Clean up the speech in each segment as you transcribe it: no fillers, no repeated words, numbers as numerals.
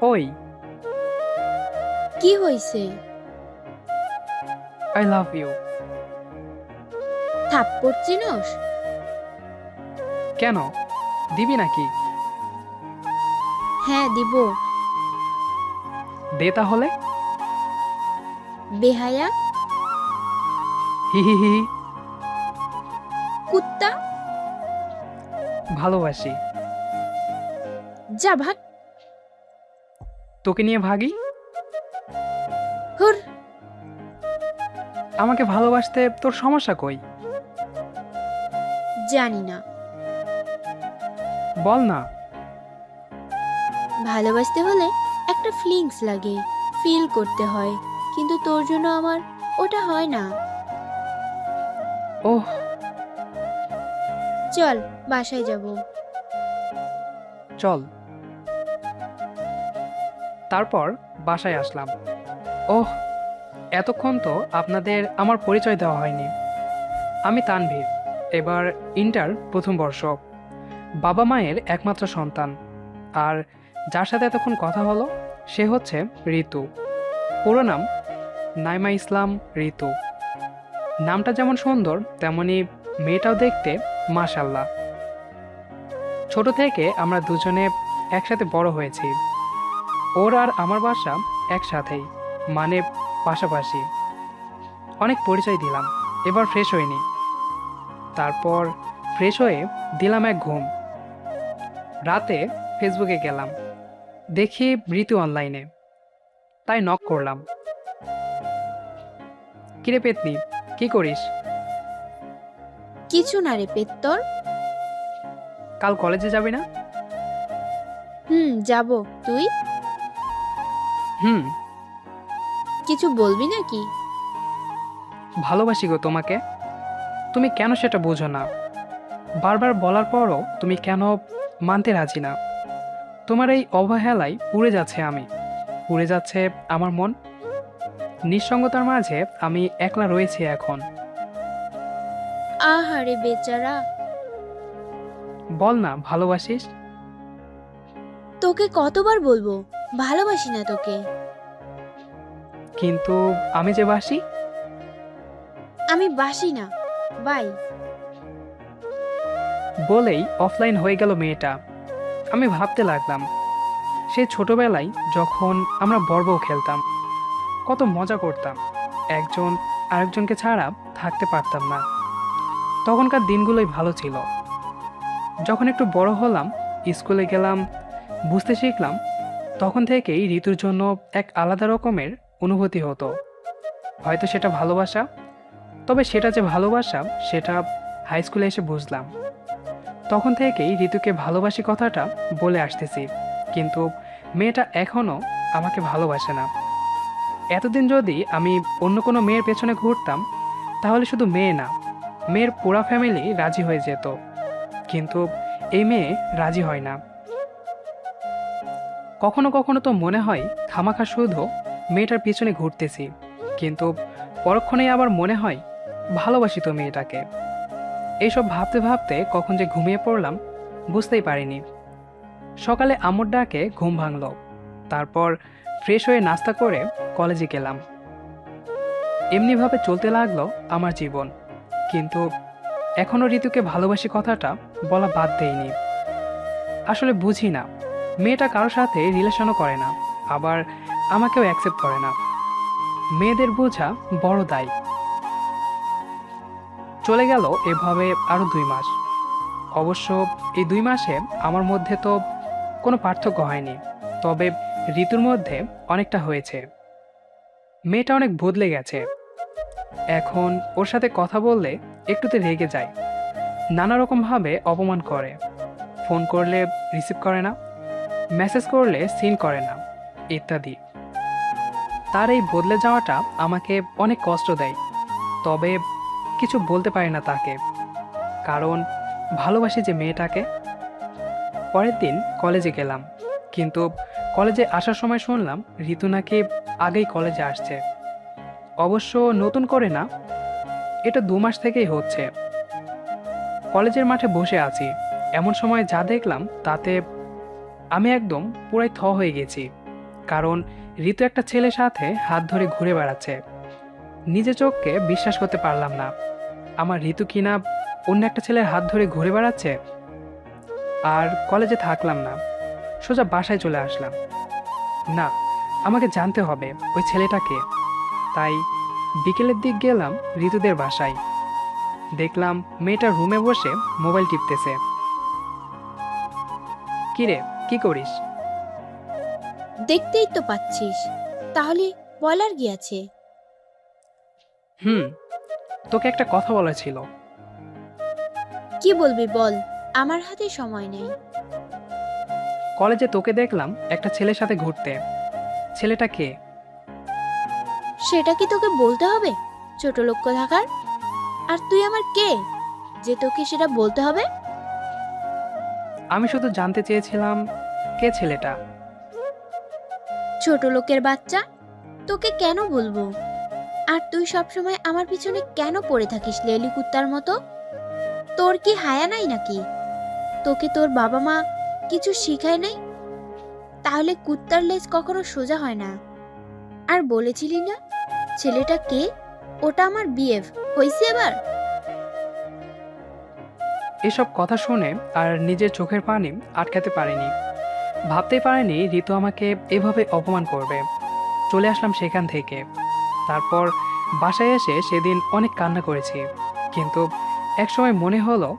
ওই, কি হইছে? I love you. থাপ্পড় চিনোস? কেন, দিবি নাকি? হ্যাঁ দিব। দে তাহলে। বেহায়া হি হি হি। কুত্তা। ভালোবাসি। যা ভাগ। তোকে নিয়ে ভাগি? হুর। আমাকে ভালোবাসতে তোর সমস্যা কই? জানি না। বল না। ভালোবাসতে হলে একটা ফিলিংস লাগে, ফিল করতে হয়, কিন্তু তোর জন্য আমার ওটা হয় না। ওহ। চল বাসায় যাব। চল। তারপর বাসায় আসলাম। ওহ, এতক্ষণ তো আপনাদের আমার পরিচয় দেওয়া হয়নি। আমি তানভীর, এবার ইন্টার প্রথম বর্ষ, বাবা মায়ের একমাত্র সন্তান। আর যার সাথে এতক্ষণ কথা হলো সে হচ্ছে ঋতু। পুরো নাম নাইমা ইসলাম ঋতু। নামটা যেমন সুন্দর তেমনি মেয়েটাও দেখতে মাশাল্লাহ। ছোট থেকে আমরা দুজনে একসাথে বড় হয়েছি। ওর আর আমার বাসা একসাথেই, মানে পাশাপাশি। অনেক পরিচয় দিলাম, এবার ফ্রেশ হয়নি। তারপর ফ্রেশ হয়ে দিলাম এক ঘুম। রাতে ফেসবুকে গেলাম, দেখি ঋতু অনলাইনে, তাই নক করলাম। কিরে পেতনি, কি করিস? কিছু না রে পেত্তর। কাল কলেজে যাবি না? যাব। তুই হুম। কিছু বলবি নাকি? ভালোবাসি গো তোমাকে। তুমি কেন সেটা বোঝো না? বারবার বলার পরও তুমি কেন মানতে রাজি না? তোমার এই অবহেলায় পুড়ে যাচ্ছে আমি, পুড়ে যাচ্ছে আমার মন। নিঃসঙ্গতার মাঝে আমি একলা রয়েছি এখন। আহারে বেচারা। বল না ভালোবাসিস। তোকে কতবার বলবো ভালোবাসি না তোকে। কিন্তু আমি যে বাসি। আমি বাসি না। বাই। বলেই অফলাইন হয়ে গেল মেয়েটা। আমি ভাবতে লাগলাম, সেই ছোটবেলায় যখন আমরা বড় খেলতাম, কত মজা করতাম, একজন আরেকজনকে ছাড়া থাকতে পারতাম না। তখনকার দিনগুলোই ভালো ছিল। যখন একটু বড় হলাম, স্কুলে গেলাম, বুঝতে শিখলাম, তখন থেকেই ঋতুর জন্য এক আলাদা রকমের অনুভূতি হতো। হয়তো সেটা ভালোবাসা, তবে সেটা যে ভালোবাসা সেটা হাই স্কুলে এসে বুঝলাম। তখন থেকেই ঋতুকে ভালোবাসি কথাটা বলে আসতেছি, কিন্তু মেয়েটা এখনও আমাকে ভালোবাসে না। এতদিন যদি আমি অন্য কোনো মেয়ের পেছনে ঘুরতাম, তাহলে শুধু মেয়ে না, মেয়ের পুরা ফ্যামিলি রাজি হয়ে যেত। কিন্তু এই মেয়ে রাজি হয় না। কখনো কখনো তো মনে হয় খামাখা শুধু মেয়েটার পিছনে ঘুরতেছি, কিন্তু পরক্ষণেই আবার মনে হয় ভালোবাসি তো মেয়েটাকে। এইসব ভাবতে ভাবতে কখন যে ঘুমিয়ে পড়লাম বুঝতেই পারিনি। সকালে আম্মুর ডাকে ঘুম ভাঙল। তারপর ফ্রেশ হয়ে নাস্তা করে কলেজে গেলাম। এমনিভাবে চলতে লাগলো আমার জীবন। কিন্তু এখনও ঋতুকে ভালোবাসি কথাটা বলা বাদ দেয়নি। আসলে বুঝি না, মেয়েটা কারোর সাথে রিলেশনও করে না, আবার আমাকেও অ্যাকসেপ্ট করে না। মেয়েদের বোঝা বড় দায়। চলে গেল এভাবে আরও 2 মাস। অবশ্য এই 2 মাসে আমার মধ্যে তো কোনো পার্থক্য হয়নি, তবে ঋতুর মধ্যে অনেকটা হয়েছে। মেয়েটা অনেক বদলে গেছে। এখন ওর সাথে কথা বললে একটুতে রেগে যায়, নানা রকমভাবে অপমান করে, ফোন করলে রিসিভ করে না, মেসেজ করলে সিন করে না, ইত্যাদি। তার এই বদলে যাওয়াটা আমাকে অনেক কষ্ট দেয়, তবে কিছু বলতে পারি না তাকে, কারণ ভালোবাসি যে মেয়েটাকে। পরের দিন কলেজে গেলাম, কিন্তু কলেজে আসার সময় শুনলাম ঋতু নাকি আগেই কলেজে আসছে। অবশ্য নতুন করে না, এটা 2 মাস থেকেই হচ্ছে। কলেজের মাঠে বসে আছি, এমন সময় যা দেখলাম তাতে আমি একদম পুরাই থ হয়ে গেছি। কারণ ঋতু একটা ছেলের সাথে হাত ধরে ঘুরে বেড়াচ্ছে। নিজে চোখকে বিশ্বাস করতে পারলাম না। আমার ঋতু কিনা অন্য একটা ছেলের হাত ধরে ঘুরে বেড়াচ্ছে। আর কলেজে থাকলাম না, সোজা বাসায় চলে আসলাম। না, আমাকে জানতে হবে ওই ছেলেটাকে। তাই বিকেলের দিক গেলাম ঋতুদের বাসায়। দেখলাম মেয়েটা রুমে বসে মোবাইল টিপতেছে। কিরে, কি করিস? দেখতেই তো পাচ্ছিস, তাহলে বলার কি আছে? হুম, তোকে একটা কথা বলার ছিল। কি বলবি বল, আমার হাতে সময় নেই। কলেজে তোকে দেখলাম একটা ছেলের সাথে ঘুরতে। ছেলেটা কে? সেটা কি তোকে বলতে হবে, ছোট লোক থাকার? আর তুই আমার কে যে তোকে সেটা বলতে হবে? আমি শুধু জানতে চেয়েছিলাম কে ছেলেটা। ছোট লোকের বাচ্চা, তোকে কেন বলবো? আর তুই সবসময় আমার পিছনে কেন পড়ে থাকিস লেলি কুত্তার মতো? তোর কি হায়া নাই নাকি? তোকে তোর বাবা মা কিছু শিখায় নাই? তাহলে কুত্তার লেজ কখনো সোজা হয় না। আর বলেছিলি না ছেলেটা কে? ওটা আমার বিএফ হইছে এবার। এসব কথা শুনে আর নিজের চোখের পানি আটকাতে পারিনি। ভাবতেই পারিনি ঋতু আমাকে এভাবে অপমান করবে। চলে আসলাম সেখান থেকে। তারপর বাসায় এসে সেদিন অনেক কান্না করেছি। কিন্তু একসময় মনে হলো,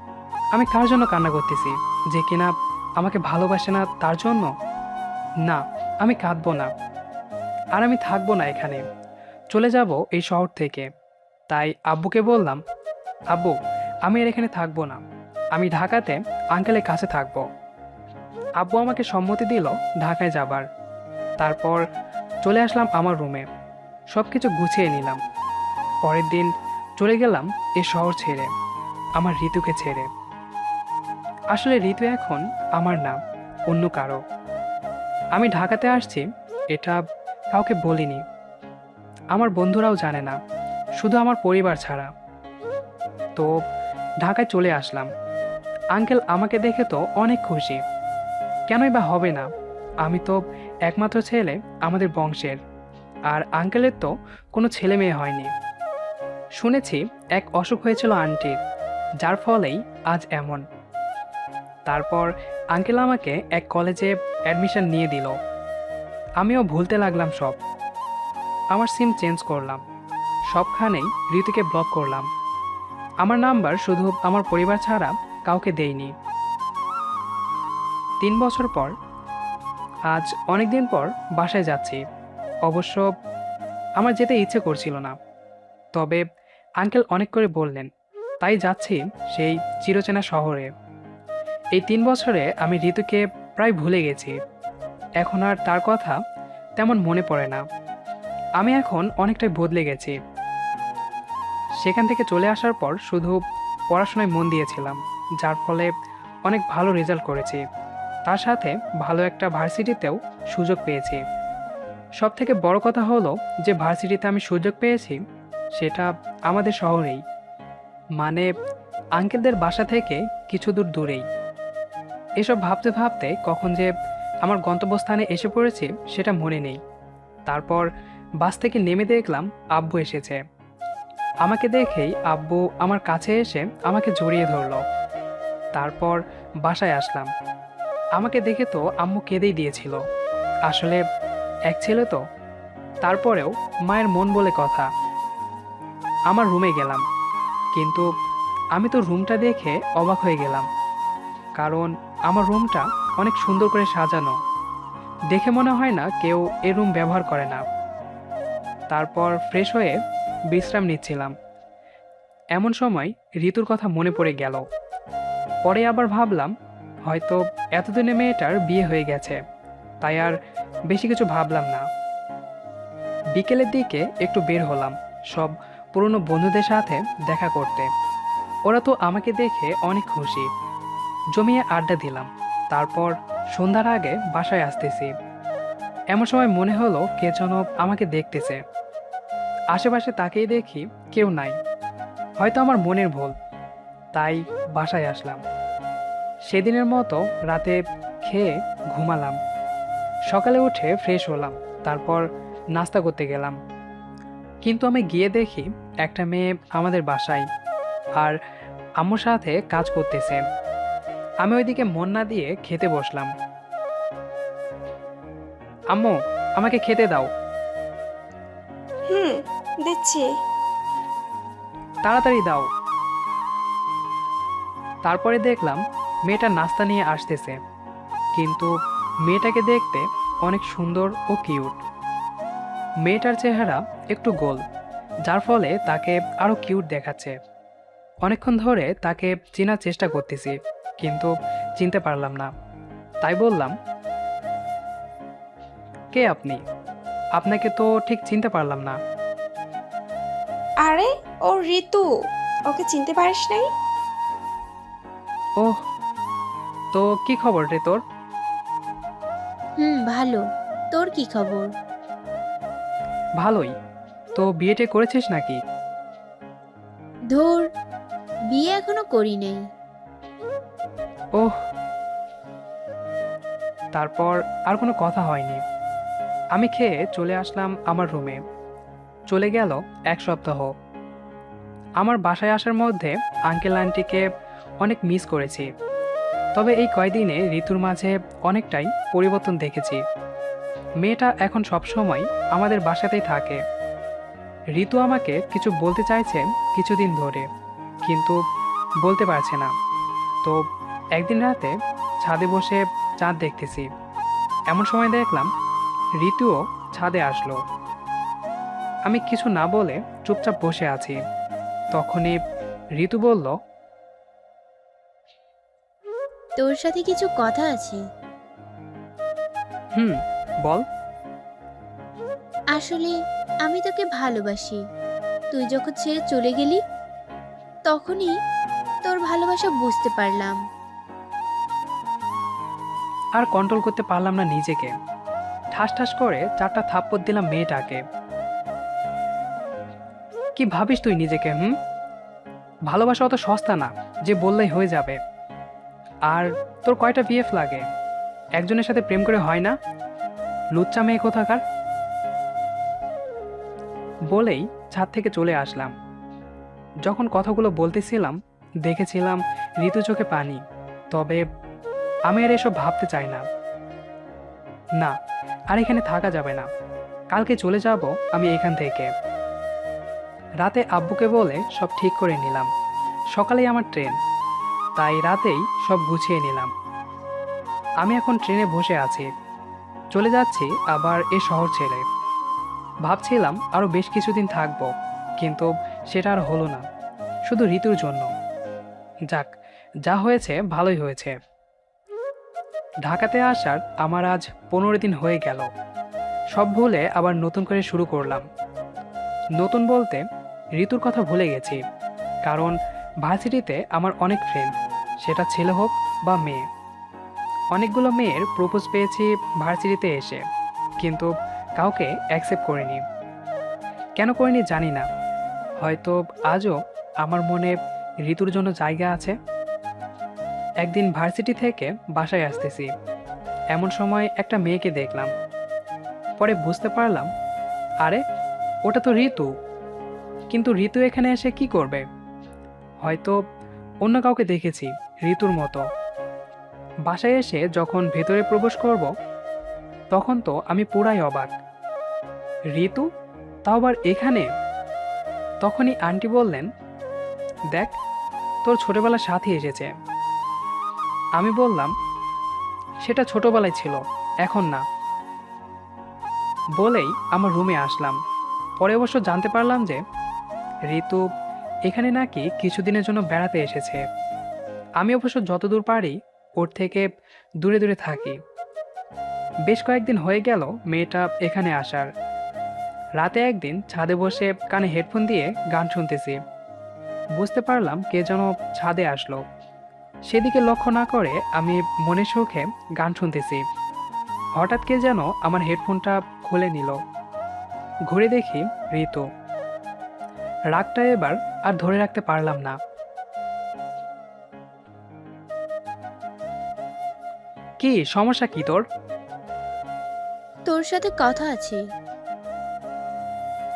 আমি কার জন্য কান্না করতেছি? যে কিনা আমাকে ভালোবাসে না তার জন্য? না, আমি কাঁদবো না। আর আমি থাকবো না এখানে। চলে যাব এই শহর থেকে। তাই আব্বুকে বললাম, আব্বু, আমি আর এখানে থাকবো না। আমি ঢাকাতে আঙ্কেলের কাছে থাকবো। আব্বু আমাকে সম্মতি দিল ঢাকায় যাবার। তারপর চলে আসলাম আমার রুমে। সব কিছু গুছিয়ে নিলাম। পরের দিন চলে গেলাম এই শহর ছেড়ে, আমার ঋতুকে ছেড়ে। আসলে ঋতু এখন আমার না, অন্য কারো। আমি ঢাকাতে আসছি এটা কাউকে বলিনি। আমার বন্ধুরাও জানে না, শুধু আমার পরিবার ছাড়া। তো ঢাকায় চলে আসলাম। আঙ্কেল আমাকে দেখে তো অনেক খুশি। কেনই বা হবে না? আমি তো একমাত্র ছেলে আমাদের বংশের। আর আঙ্কেলের তো কোনো ছেলে মেয়ে হয়নি। শুনেছি এক অসুখ হয়েছিল আন্টির, যার ফলেই আজ এমন। তারপর আঙ্কেল আমাকে এক কলেজে অ্যাডমিশন নিয়ে দিল। আমিও ভুলতে লাগলাম সব। আমার সিম চেঞ্জ করলাম, সবখানেই ঋতুকে ব্লক করলাম। আমার নাম্বার শুধু আমার পরিবার ছাড়া কাউকে দেইনি। 3 বছর পর, আজ অনেক দিন পর বাসায় যাচ্ছি। অবশ্য আমার যেতে ইচ্ছে করছিল না, তবে আঙ্কেল অনেক করে বললেন, তাই যাচ্ছি সেই চিরচেনা শহরে। এই 3 বছরে আমি ঋতুকে প্রায় ভুলে গেছি। এখন আর তার কথা তেমন মনে পড়ে না। আমি এখন অনেকটাই বদলে গেছি। সেখান থেকে চলে আসার পর শুধু পড়াশোনায় মন দিয়েছিলাম, যার ফলে অনেক ভালো রেজাল্ট করেছি। তার সাথে ভালো একটা ভার্সিটিতেও সুযোগ পেয়েছি। সব থেকে বড় কথা হলো যে ভার্সিটিতে আমি সুযোগ পেয়েছি সেটা আমাদের শহরেই, মানে আঙ্কেলদের বাসা থেকে কিছু দূর দূরেই। এসব ভাবতে ভাবতে কখন যে আমার গন্তব্যস্থানে এসে পড়েছি সেটা মনে নেই। তারপর বাস থেকে নেমে দেখলাম আব্বু এসেছে। আমাকে দেখেই আব্বু আমার কাছে এসে আমাকে জড়িয়ে ধরলো। তারপর বাসায় আসলাম। আমাকে দেখে তো আম্মু কেঁদেই দিয়েছিল। আসলে এক ছেলে তো, তারপরেও মায়ের মন বলে কথা। আমার রুমে গেলাম, কিন্তু আমি তো রুমটা দেখে অবাক হয়ে গেলাম। কারণ আমার রুমটা অনেক সুন্দর করে সাজানো। দেখে মনে হয় না কেউ এ রুম ব্যবহার করে না। তারপর ফ্রেশ হয়ে বিশ্রাম নিচ্ছিলাম, এমন সময় ঋতুর কথা মনে পড়ে গেল। পরে আবার ভাবলাম হয়তো এতদিনে মেয়েটার বিয়ে হয়ে গেছে, তাই আর বেশি কিছু ভাবলাম না। বিকেলের দিকে একটু বের হলাম সব পুরনো বন্ধুদের সাথে দেখা করতে। ওরা তো আমাকে দেখে অনেক খুশি। জমিয়ে আড্ডা দিলাম। তারপর সন্ধ্যার আগে বাসায় আসতেছি। এমন সময় মনে হলো কে যেন আমাকে দেখতেছে। আশেপাশে তাকিয়ে দেখি কেউ নাই। হয়তো আমার মনের ভুল, তাই বাসায় আসলাম। সেদিনের মতো রাতে খেয়ে ঘুমালাম। সকালে উঠে ফ্রেশ হলাম, তারপর নাস্তা করতে গেলাম। কিন্তু আমি গিয়ে দেখি একটা মেয়ে আমাদের বাসায় আর আম্মুর সাথে কাজ করতেছে। আমি ওইদিকে মন না দিয়ে খেতে বসলাম। আম্মু, আমাকে খেতে দাও। হুম, দিচ্ছি। তাড়াতাড়ি দাও। তারপরে দেখলাম মেয়েটা নাস্তা নিয়ে আসতেছে, কিন্তু মেয়েটাকে দেখতে অনেক সুন্দর ও কিউট। মেয়েটার চেহারা একটু গোল, যার ফলে তাকে আরো কিউট দেখাচ্ছে। অনেকক্ষণ ধরে তাকে চেনার চেষ্টা করতেছি, কিন্তু চিনতে পারলাম না। তাই বললাম, কে আপনি? আপনাকে তো ঠিক চিনতে পারলাম না। আরে, ও ঋতু। ওকে চিনতে পারিস নাই? ওহ, তো কি খবর রে তোর? ভালো। তোর কি খবর? ভালোই। তো বিয়েটে করেছিস নাকি? ধুর, বিয়ে এখনো করি নাই। ওহ। তারপর আর কোনো কথা হয়নি। আমি খেয়ে চলে আসলাম আমার রুমে। চলে গেল 1 সপ্তাহ। আমার বাসায় আসার মধ্যে আঙ্কেল আন্টিকে অনেক মিস করেছি। তবে এই কয়দিনে ঋতুর মাঝে অনেকটাই পরিবর্তন দেখেছি। মেয়েটা এখন সবসময় আমাদের বাসাতেই থাকে। ঋতু আমাকে কিছু বলতে চাইছে কিছুদিন ধরে, কিন্তু বলতে পারছে না। তো একদিন রাতে ছাদে বসে চাঁদ দেখতেছি, এমন সময় দেখলাম ঋতুও ছাদে আসলো। আমি কিছু না বলে চুপচাপ বসে আছি। তখনই ঋতু বলল, তোর সাথে কিছু কথা আছে। হুম, বল। আসলে আমি তোকে ভালোবাসি। তুই যখন ছেড়ে চলে গেলি, তখনই তোর ভালোবাসা বুঝতে পারলাম। আর কন্ট্রোল করতে পারলাম না নিজেকে। ঠাস ঠাস করে 4টা থাপ্পড় দিলাম মেয়েটাকে। কি ভাবিস তুই নিজেকে? ভালোবাসা অত সস্তা না যে বললেই হয়ে যাবে। আর তোর কয়টা বিএফ লাগে? একজনের সাথে প্রেম করে হয় না? লুচ্চা মেয়ে কোথাকার। বলেই ছাদ থেকে চলে আসলাম। যখন কথাগুলো বলতেছিলাম দেখেছিলাম ঋতু চোখে পানি। তবে আমি আর এসব ভাবতে চাই না। না, আর এখানে থাকা যাবে না। কালকে চলে যাব আমি এখান থেকে। রাতে আব্বুকে বলে সব ঠিক করে নিলাম। সকালেই আমার ট্রেন, তাই রাতেই সব গুছিয়ে নিলাম। আমি এখন ট্রেনে বসে আছি, চলে যাচ্ছি আবার এ শহর ছেড়ে। ভাবছিলাম আরো বেশ কিছুদিন থাকবো, কিন্তু সেটা আর হলো না, শুধু ঋতুর জন্য। যাক, যা হয়েছে ভালোই হয়েছে। ঢাকাতে আসার আমার আজ 15 দিন হয়ে গেল। সব ভুলে আবার নতুন করে শুরু করলাম। নতুন বলতে ঋতুর কথা ভুলে গেছি, কারণ ভার্সিটিতে আমার অনেক ফ্রেন্ড, সেটা ছেলে হোক বা মেয়ে। অনেকগুলো মেয়ের প্রপোজ পেয়েছি ভার্সিটিতে এসে, কিন্তু কাউকে অ্যাকসেপ্ট করিনি। কেন করিনি জানি না। হয়তো আজও আমার মনে ঋতুর জন্য জায়গা আছে। একদিন ভার্সিটি থেকে বাসায় আসতেছি, এমন সময় একটা মেয়েকে দেখলাম। পরে বুঝতে পারলাম, আরে ওটা তো ঋতু। কিন্তু ঋতু এখানে এসে কি করবে? হয়তো অন্য কাউকে দেখেছি ঋতুর মতো। বাসায় এসে যখন ভেতরে প্রবেশ করব, তখন তো আমি পুরাই অবাক। ঋতু, তাও আবার এখানে? তখনই আন্টি বললেন, দেখ, তোর ছোটবেলার সাথী এসেছে। আমি বললাম, সেটা ছোটবেলায় ছিল, এখন না। বলেই আমার রুমে আসলাম। পরে অবশ্য জানতে পারলাম যে ঋতু এখানে নাকি কিছুদিনের জন্য বেড়াতে এসেছে। আমি অবশ্য যতদূর পারি ওর থেকে দূরে দূরে থাকি। বেশ কয়েকদিন হয়ে গেল মেয়েটা এখানে আসার। রাতে একদিন ছাদে বসে কানে হেডফোন দিয়ে গান শুনতেছি। বুঝতে পারলাম কে যেন ছাদে আসলো। সেদিকে লক্ষ্য না করে আমি মনের সুখে গান শুনতেছি। হঠাৎ কে যেন আমার হেডফোনটা খুলে নিল। ঘুরে দেখি ঋতু। রাগটা এবার আর ধরে রাখতে পারলাম না। কি সমস্যা কি তোর? তোর সাথে কথা আছে।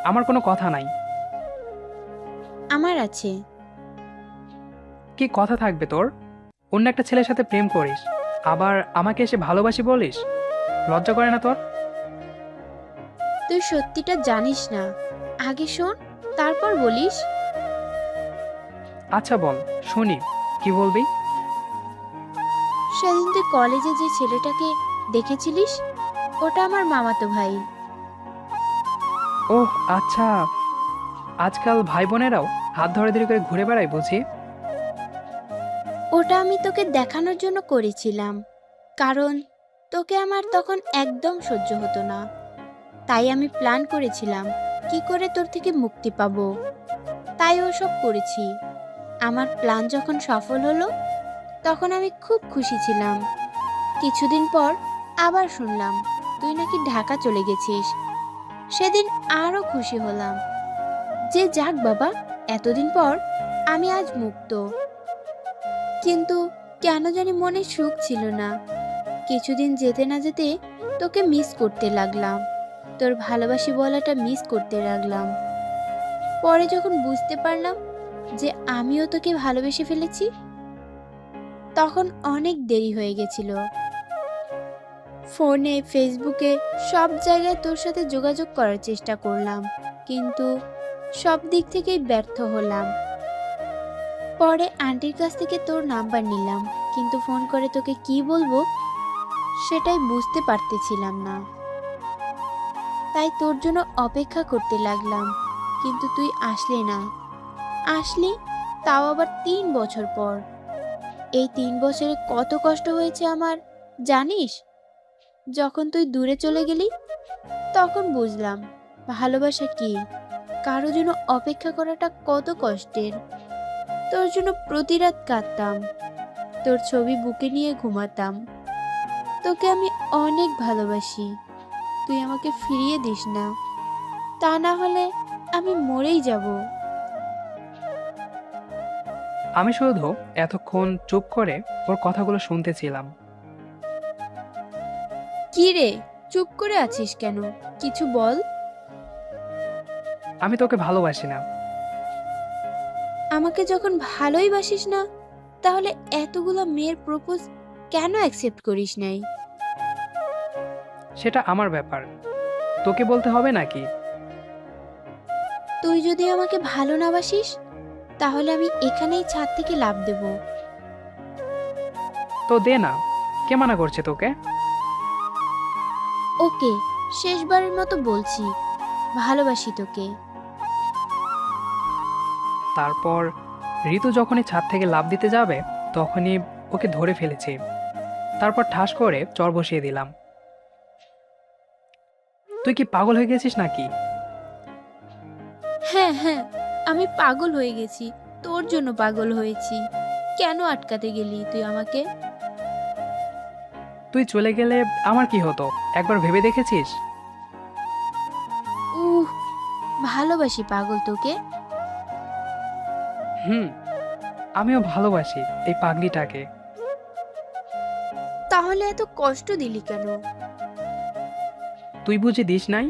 আমার কোনো কথা নাই। আমার আছে। কি কথা থাকবে তোর? অন্য একটা ছেলের সাথে প্রেম করিস, আবার আমাকে এসে ভালোবাসি বলিস? লজ্জা করে না তোর? তুই সত্যিটা জানিস না, আগে শোন, তারপর বলিস। আচ্ছা বল, শুনি, কি বলবি? সেদিন তুই কলেজে যে ছেলেটাকে দেখেছিলিস, ওটা আমার মামাতো ভাই। ওহ আচ্ছা, আজকাল ভাই বোনেরাও হাত ধরাধরি করে ঘুরে বেড়ায় বুঝি? ওটা আমি তোকে দেখানোর জন্য করেছিলাম, কারণ তোকে আমার তখন একদম সহ্য হতো না। তাই আমি প্ল্যান করেছিলাম কি করে তোর থেকে মুক্তি পাবো। তাই ওসব করেছি। আমার প্ল্যান যখন সফল হলো, তখন আমি খুব খুশি ছিলাম। কিছুদিন পর আবার শুনলাম তুই নাকি ঢাকা চলে গেছিস। সেদিন আরো খুশি হলাম যে যাক বাবা, এতদিন পর আমি আজ মুক্ত। কিন্তু কেন জানি মনে সুখ ছিল না। কিছুদিন যেতে না যেতে তোকে মিস করতে লাগলাম, তোর ভালোবাসি বলাটা মিস করতে লাগলাম। পরে যখন বুঝতে পারলাম যে আমিও তোকে ভালোবেসে ফেলেছি, তখন অনেক দেরি হয়ে গেছিল। ফোনে, ফেসবুকে সব জায়গায় তোর সাথে যোগাযোগ করার চেষ্টা করলাম, কিন্তু সব দিক থেকেই ব্যর্থ হলাম। পরে আন্টির কাছ থেকে তোর নাম্বার নিলাম, কিন্তু ফোন করে তোকে কি বলবো সেটাই বুঝতে পারতেছিলাম না। তাই তোর জন্য অপেক্ষা করতে লাগলাম, কিন্তু তুই আসলি না। আসলি, তাও আবার 3 বছর পর। এই 3 বছরে কত কষ্ট হয়েছে আমার জানিস? যখন তুই দূরে চলে গেলি, তখন বুঝলাম ভালোবাসা কি, কারো জন্য অপেক্ষা করাটা কত কষ্টের। তোর জন্য প্রতি রাত কাঁদতাম, তোর ছবি বুকে নিয়ে ঘুমাতাম। তোকে আমি অনেক ভালোবাসি, তুই আমাকে ফিরিয়ে দিস না, তা না হলে আমি মরেই যাব। আমি শুধু এতক্ষণ চুপ করে ওর কথাগুলো শুনতেছিলাম। কি রে, চুপ করে আছিস কেন? কিছু বল। আমি তোকে ভালোবাসি না। আমাকে যখন ভালোই বাসিস না, তাহলে এতগুলো মেয়ের প্রপোজ কেন অ্যাকসেপ্ট করিস নাই? সেটা আমার ব্যাপার, তোকে বলতে হবে নাকি? তুই যদি আমাকে ভালো না বাসিস, তাহলে আমি এখানেই ছাদ থেকে লাফ দেব। তো দে না, কে মানা করছে তোকে? ওকে, শেষবারের মতো বলছি, ভালোবাসি তোকে। তারপর ঋতু যখনই ছাদ থেকে লাফ দিতে যাবে, তখনই ওকে ধরে ফেলেছি। তারপর ঠাস করে চর বসিয়ে দিলাম। তুই কি পাগল হয়ে গেছিস নাকি? হ্যাঁ হ্যাঁ, আমি পাগল হয়ে গেছি, তোর জন্য পাগল হয়েছি। কেন আটকাতে গেলি তুই আমাকে? তুই চলে গেলে আমার কি হতো একবার ভেবে দেখেছিস? উহ, ভালোবাসি পাগল তোকে। হুম, আমিও ভালোবাসি এই পাগলিটাকে। তাহলে এত কষ্ট দিলি কেন? তুই বুঝি দিস নাই?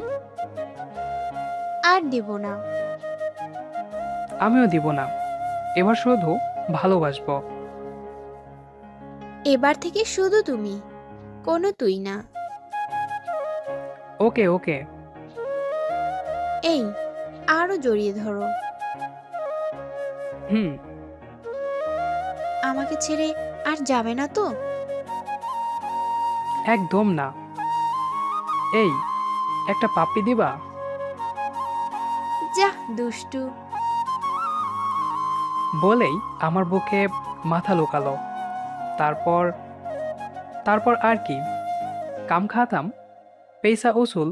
আর দেব না। আমিও দিব না, এবার শুধু ভালোবাসবো। এবার থেকে শুধু তুমি, কোনো তুই না। ওকে ওকে। এই, আরো জড়িয়ে ধরো। হুম। আমাকে ছেড়ে আর যাবে না তো? একদম না। এই, একটা পাপ্পি দিবা? যা দুষ্টু। বলেই আমার বুকে মাথা লুকালো। তারপর তারপর আর কি, কাম খাতাম, পেইসা উসুল